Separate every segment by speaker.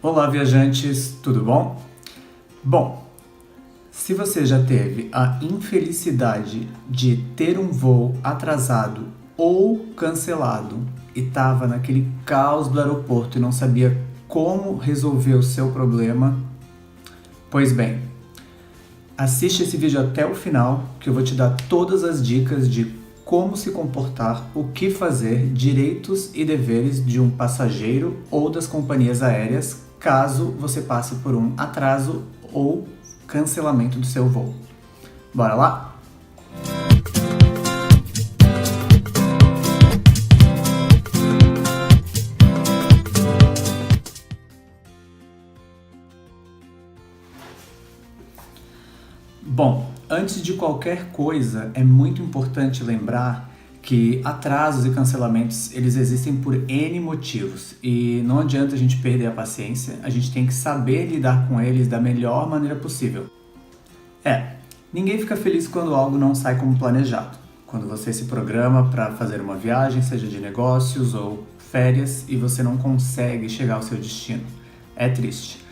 Speaker 1: Olá, viajantes, tudo bom? Bom, se você já teve a infelicidade de ter um voo atrasado ou cancelado e estava naquele caos do aeroporto e não sabia como resolver o seu problema, pois bem, assiste esse vídeo até o final que eu vou te dar todas as dicas de como se comportar, o que fazer, direitos e deveres de um passageiro ou das companhias aéreas caso você passe por um atraso ou cancelamento do seu voo. Bora lá? Bom, antes de qualquer coisa, é muito importante lembrar que atrasos e cancelamentos, eles existem por N motivos e não adianta a gente perder a paciência, a gente tem que saber lidar com eles da melhor maneira possível. Ninguém fica feliz quando algo não sai como planejado. Quando você se programa para fazer uma viagem, seja de negócios ou férias, e você não consegue chegar ao seu destino. É triste.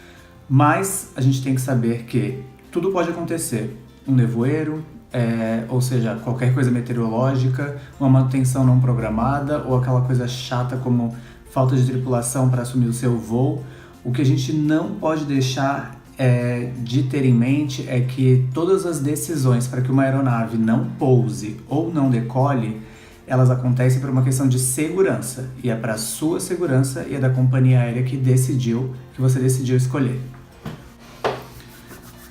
Speaker 1: Mas a gente tem que saber que tudo pode acontecer. Um nevoeiro, ou seja, qualquer coisa meteorológica, uma manutenção não programada ou aquela coisa chata como falta de tripulação para assumir o seu voo. O que a gente não pode deixar de ter em mente é que todas as decisões para que uma aeronave não pouse ou não decole, elas acontecem por uma questão de segurança, e é para a sua segurança e é da companhia aérea que você decidiu escolher.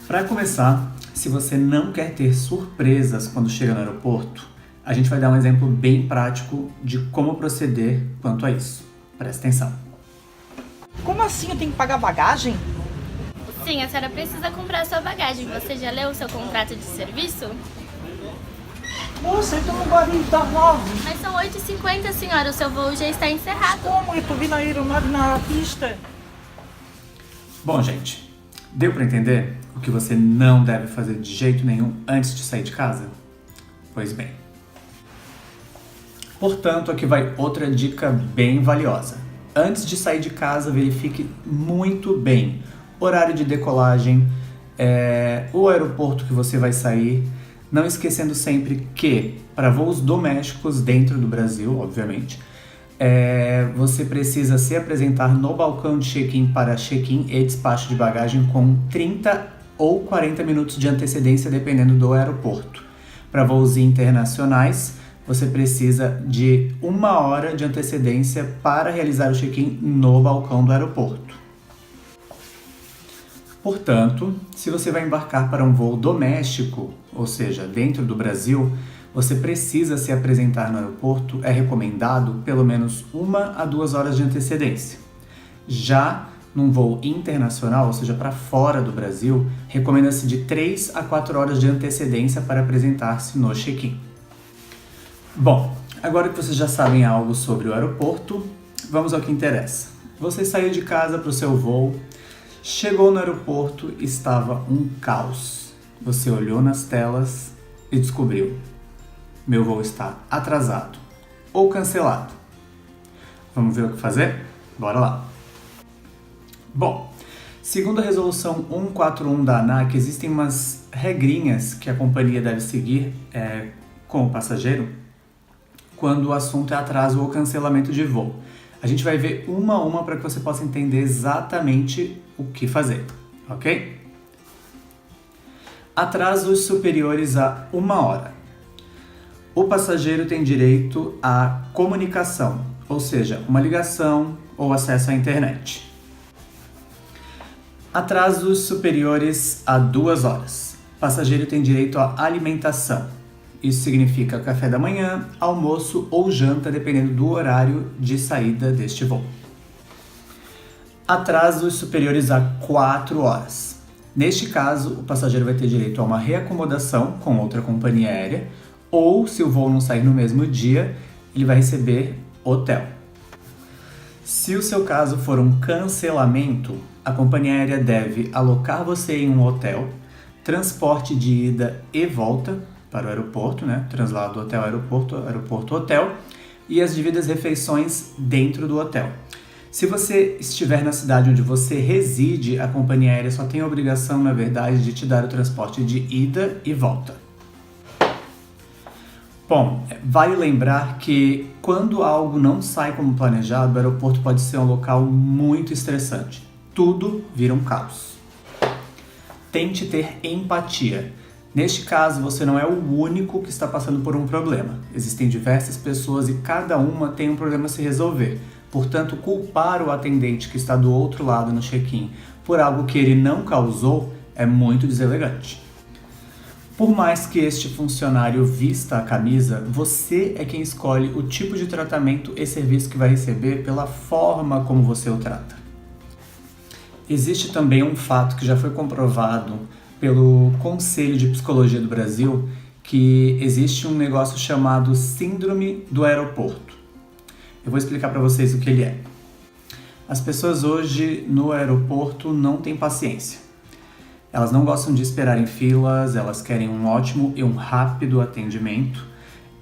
Speaker 1: Para começar, se você não quer ter surpresas quando chega no aeroporto, a gente vai dar um exemplo bem prático de como proceder quanto a isso. Presta atenção.
Speaker 2: Como assim? Eu tenho que pagar bagagem?
Speaker 3: Sim, a senhora precisa comprar sua bagagem. Você já leu o seu contrato de serviço?
Speaker 2: Moça, então não vai vir das 9.
Speaker 3: Mas são 8h50, senhora. O seu voo já está encerrado.
Speaker 2: Como? Eu tô vendo a aeronave na pista.
Speaker 1: Bom, gente, deu para entender o que você não deve fazer de jeito nenhum antes de sair de casa? Pois bem. Portanto, aqui vai outra dica bem valiosa. Antes de sair de casa, verifique muito bem horário de decolagem, o aeroporto que você vai sair, não esquecendo sempre que, para voos domésticos dentro do Brasil, obviamente, você precisa se apresentar no balcão de check-in para check-in e despacho de bagagem com 30 ou 40 minutos de antecedência, dependendo do aeroporto. Para voos internacionais, você precisa de 1 hora de antecedência para realizar o check-in no balcão do aeroporto. Portanto, se você vai embarcar para um voo doméstico, ou seja, dentro do Brasil, você precisa se apresentar no aeroporto, é recomendado pelo menos 1 a 2 horas de antecedência. Já num voo internacional, ou seja, para fora do Brasil, recomenda-se de 3 a 4 horas de antecedência para apresentar-se no check-in. Bom, agora que vocês já sabem algo sobre o aeroporto, vamos ao que interessa. Você saiu de casa para o seu voo, chegou no aeroporto, estava um caos. Você olhou nas telas e descobriu: meu voo está atrasado ou cancelado. Vamos ver o que fazer? Bora lá! Bom, segundo a resolução 141 da ANAC, existem umas regrinhas que a companhia deve seguir com o passageiro quando o assunto é atraso ou cancelamento de voo. A gente vai ver uma a uma para que você possa entender exatamente o que fazer, ok? Atrasos superiores a 1 hora. O passageiro tem direito à comunicação, ou seja, uma ligação ou acesso à internet. Atrasos superiores a 2 horas. O passageiro tem direito à alimentação. Isso significa café da manhã, almoço ou janta, dependendo do horário de saída deste voo. Atrasos superiores a 4 horas. Neste caso, o passageiro vai ter direito a uma reacomodação com outra companhia aérea, ou, se o voo não sair no mesmo dia, ele vai receber hotel. Se o seu caso for um cancelamento, a companhia aérea deve alocar você em um hotel, transporte de ida e volta para o aeroporto, translado hotel-aeroporto, aeroporto-hotel, e as devidas refeições dentro do hotel. Se você estiver na cidade onde você reside, a companhia aérea só tem a obrigação, na verdade, de te dar o transporte de ida e volta. Bom, vale lembrar que quando algo não sai como planejado, o aeroporto pode ser um local muito estressante. Tudo vira um caos. Tente ter empatia. Neste caso, você não é o único que está passando por um problema. Existem diversas pessoas e cada uma tem um problema a se resolver. Portanto, culpar o atendente que está do outro lado no check-in por algo que ele não causou é muito deselegante. Por mais que este funcionário vista a camisa, você é quem escolhe o tipo de tratamento e serviço que vai receber pela forma como você o trata. Existe também um fato que já foi comprovado pelo Conselho de Psicologia do Brasil, que existe um negócio chamado Síndrome do Aeroporto. Eu vou explicar para vocês o que ele é. As pessoas hoje no aeroporto não têm paciência. Elas não gostam de esperar em filas, elas querem um ótimo e um rápido atendimento,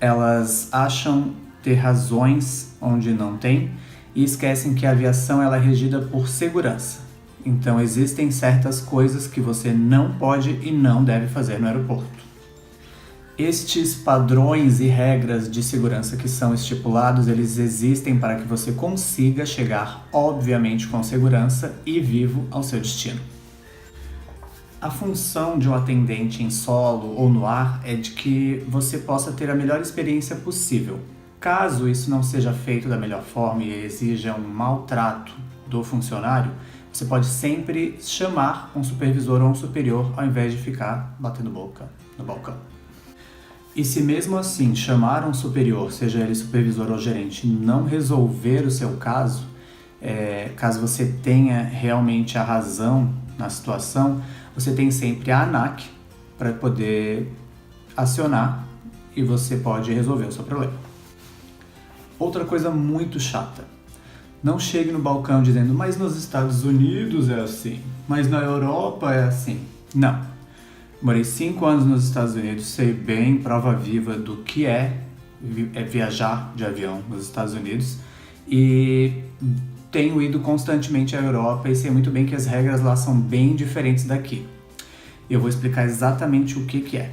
Speaker 1: elas acham ter razões onde não tem e esquecem que a aviação ela é regida por segurança. Então existem certas coisas que você não pode e não deve fazer no aeroporto. Estes padrões e regras de segurança que são estipulados, eles existem para que você consiga chegar, obviamente, com segurança e vivo ao seu destino. A função de um atendente em solo ou no ar é de que você possa ter a melhor experiência possível. Caso isso não seja feito da melhor forma e exija um maltrato do funcionário, você pode sempre chamar um supervisor ou um superior ao invés de ficar batendo boca no balcão. E se mesmo assim chamar um superior, seja ele supervisor ou gerente, não resolver o seu caso, caso você tenha realmente a razão na situação, você tem sempre a ANAC para poder acionar e você pode resolver o seu problema. Outra coisa muito chata. Não chegue no balcão dizendo, mas nos Estados Unidos é assim, mas na Europa é assim. Não. Morei 5 anos nos Estados Unidos, sei bem, prova viva do que é viajar de avião nos Estados Unidos e tenho ido constantemente à Europa e sei muito bem que as regras lá são bem diferentes daqui. Eu vou explicar exatamente o que é.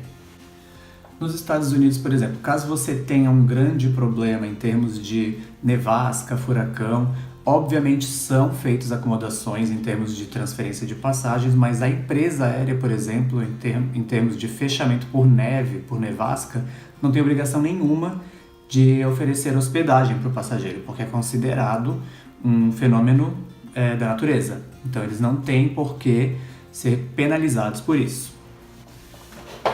Speaker 1: Nos Estados Unidos, por exemplo, caso você tenha um grande problema em termos de nevasca, furacão, obviamente são feitas acomodações em termos de transferência de passagens, mas a empresa aérea, por exemplo, em termos de fechamento por neve, por nevasca, não tem obrigação nenhuma de oferecer hospedagem para o passageiro, porque é considerado um fenômeno da natureza. Então eles não têm por que ser penalizados por isso.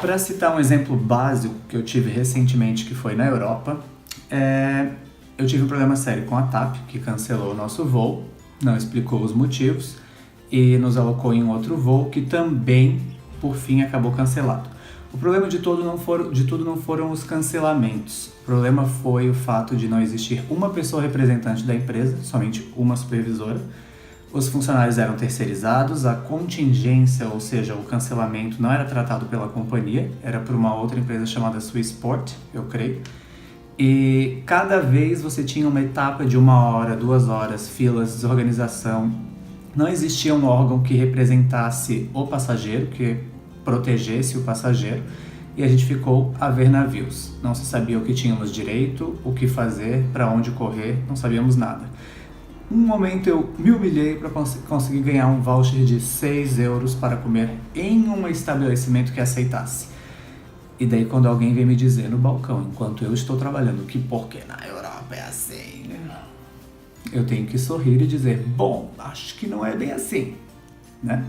Speaker 1: Para citar um exemplo básico que eu tive recentemente, que foi na Europa, eu tive um problema sério com a TAP, que cancelou o nosso voo, não explicou os motivos e nos alocou em um outro voo que também, por fim, acabou cancelado. O problema de tudo não foram os cancelamentos. O problema foi o fato de não existir uma pessoa representante da empresa, somente uma supervisora. Os funcionários eram terceirizados, a contingência, ou seja, o cancelamento, não era tratado pela companhia, era por uma outra empresa chamada Swissport, eu creio. E cada vez você tinha uma etapa de 1 hora, 2 horas, filas, desorganização. Não existia um órgão que representasse o passageiro, que protegesse o passageiro, e a gente ficou a ver navios. Não se sabia o que tínhamos direito, o que fazer, para onde correr, não sabíamos nada. Um momento eu me humilhei para conseguir ganhar um voucher de 6 euros para comer em um estabelecimento que aceitasse. E daí quando alguém vem me dizer no balcão, enquanto eu estou trabalhando, que porque na Europa é assim, eu tenho que sorrir e dizer, bom, acho que não é bem assim, né?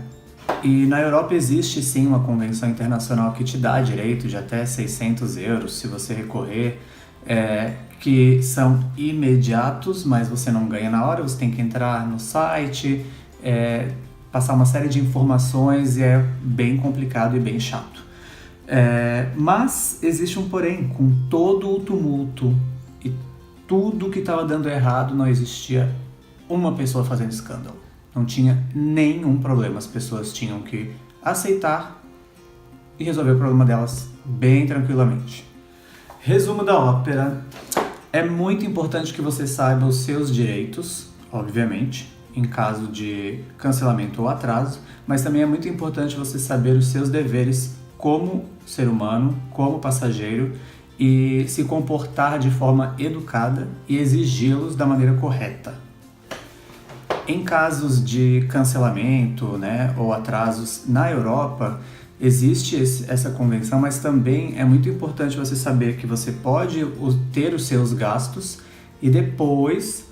Speaker 1: E na Europa existe sim uma convenção internacional que te dá direito de até 600 euros se você recorrer, que são imediatos, mas você não ganha na hora, você tem que entrar no site, passar uma série de informações e é bem complicado e bem chato. Mas existe um porém, com todo o tumulto e tudo que estava dando errado, não existia uma pessoa fazendo escândalo. Não tinha nenhum problema, as pessoas tinham que aceitar e resolver o problema delas bem tranquilamente. Resumo da ópera: é muito importante que você saiba os seus direitos, obviamente, em caso de cancelamento ou atraso, mas também é muito importante você saber os seus deveres como ser humano, como passageiro e se comportar de forma educada e exigi-los da maneira correta. Em casos de cancelamento, né, ou atrasos na Europa, existe essa convenção, mas também é muito importante você saber que você pode ter os seus gastos e depois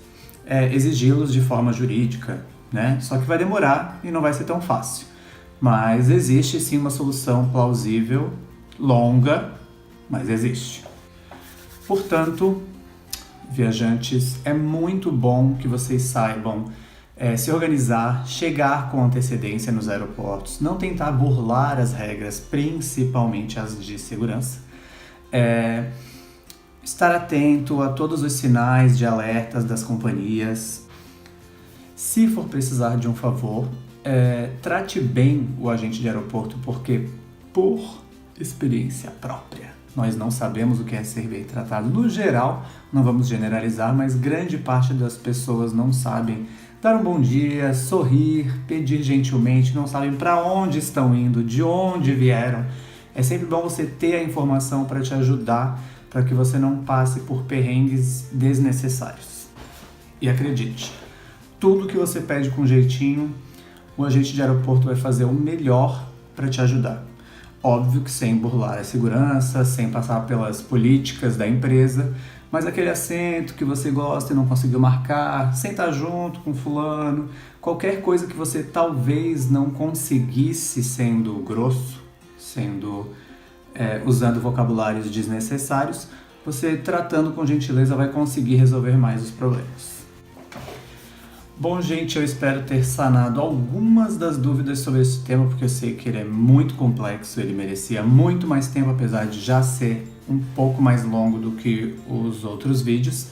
Speaker 1: exigi-los de forma jurídica, né? Só que vai demorar e não vai ser tão fácil. Mas existe sim uma solução plausível, longa, mas existe. Portanto, viajantes, é muito bom que vocês saibam se organizar, chegar com antecedência nos aeroportos, não tentar burlar as regras, principalmente as de segurança, estar atento a todos os sinais de alertas das companhias. Se for precisar de um favor, trate bem o agente de aeroporto, porque, por experiência própria, nós não sabemos o que é ser bem tratado. No geral, não vamos generalizar, mas grande parte das pessoas não sabem dar um bom dia, sorrir, pedir gentilmente, não sabem para onde estão indo, de onde vieram. É sempre bom você ter a informação para te ajudar, para que você não passe por perrengues desnecessários. E acredite, tudo que você pede com jeitinho, o agente de aeroporto vai fazer o melhor para te ajudar. Óbvio que sem burlar a segurança, sem passar pelas políticas da empresa, mas aquele assento que você gosta e não conseguiu marcar, sentar junto com fulano, qualquer coisa que você talvez não conseguisse sendo grosso, usando vocabulários desnecessários, você tratando com gentileza vai conseguir resolver mais os problemas. Bom, gente, eu espero ter sanado algumas das dúvidas sobre esse tema, porque eu sei que ele é muito complexo, ele merecia muito mais tempo, apesar de já ser um pouco mais longo do que os outros vídeos.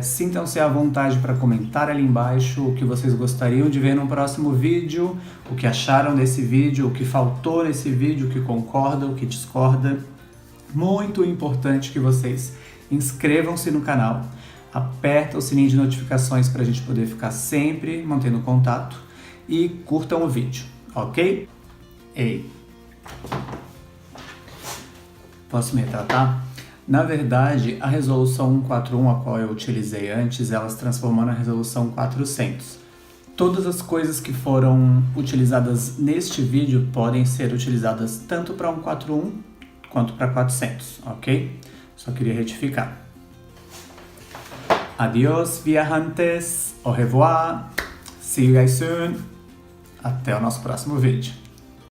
Speaker 1: Sintam-se à vontade para comentar ali embaixo o que vocês gostariam de ver no próximo vídeo, o que acharam desse vídeo, o que faltou nesse vídeo, o que concorda, o que discorda. Muito importante que vocês inscrevam-se no canal, aperta o sininho de notificações para a gente poder ficar sempre mantendo contato e curtam o vídeo, ok? Ei! Posso me retratar? Na verdade, a resolução 141, a qual eu utilizei antes, ela se transformou na resolução 400. Todas as coisas que foram utilizadas neste vídeo podem ser utilizadas tanto para 141 quanto para 400, ok? Só queria retificar. Adiós, viajantes, au revoir, see you guys soon. Até o nosso próximo vídeo.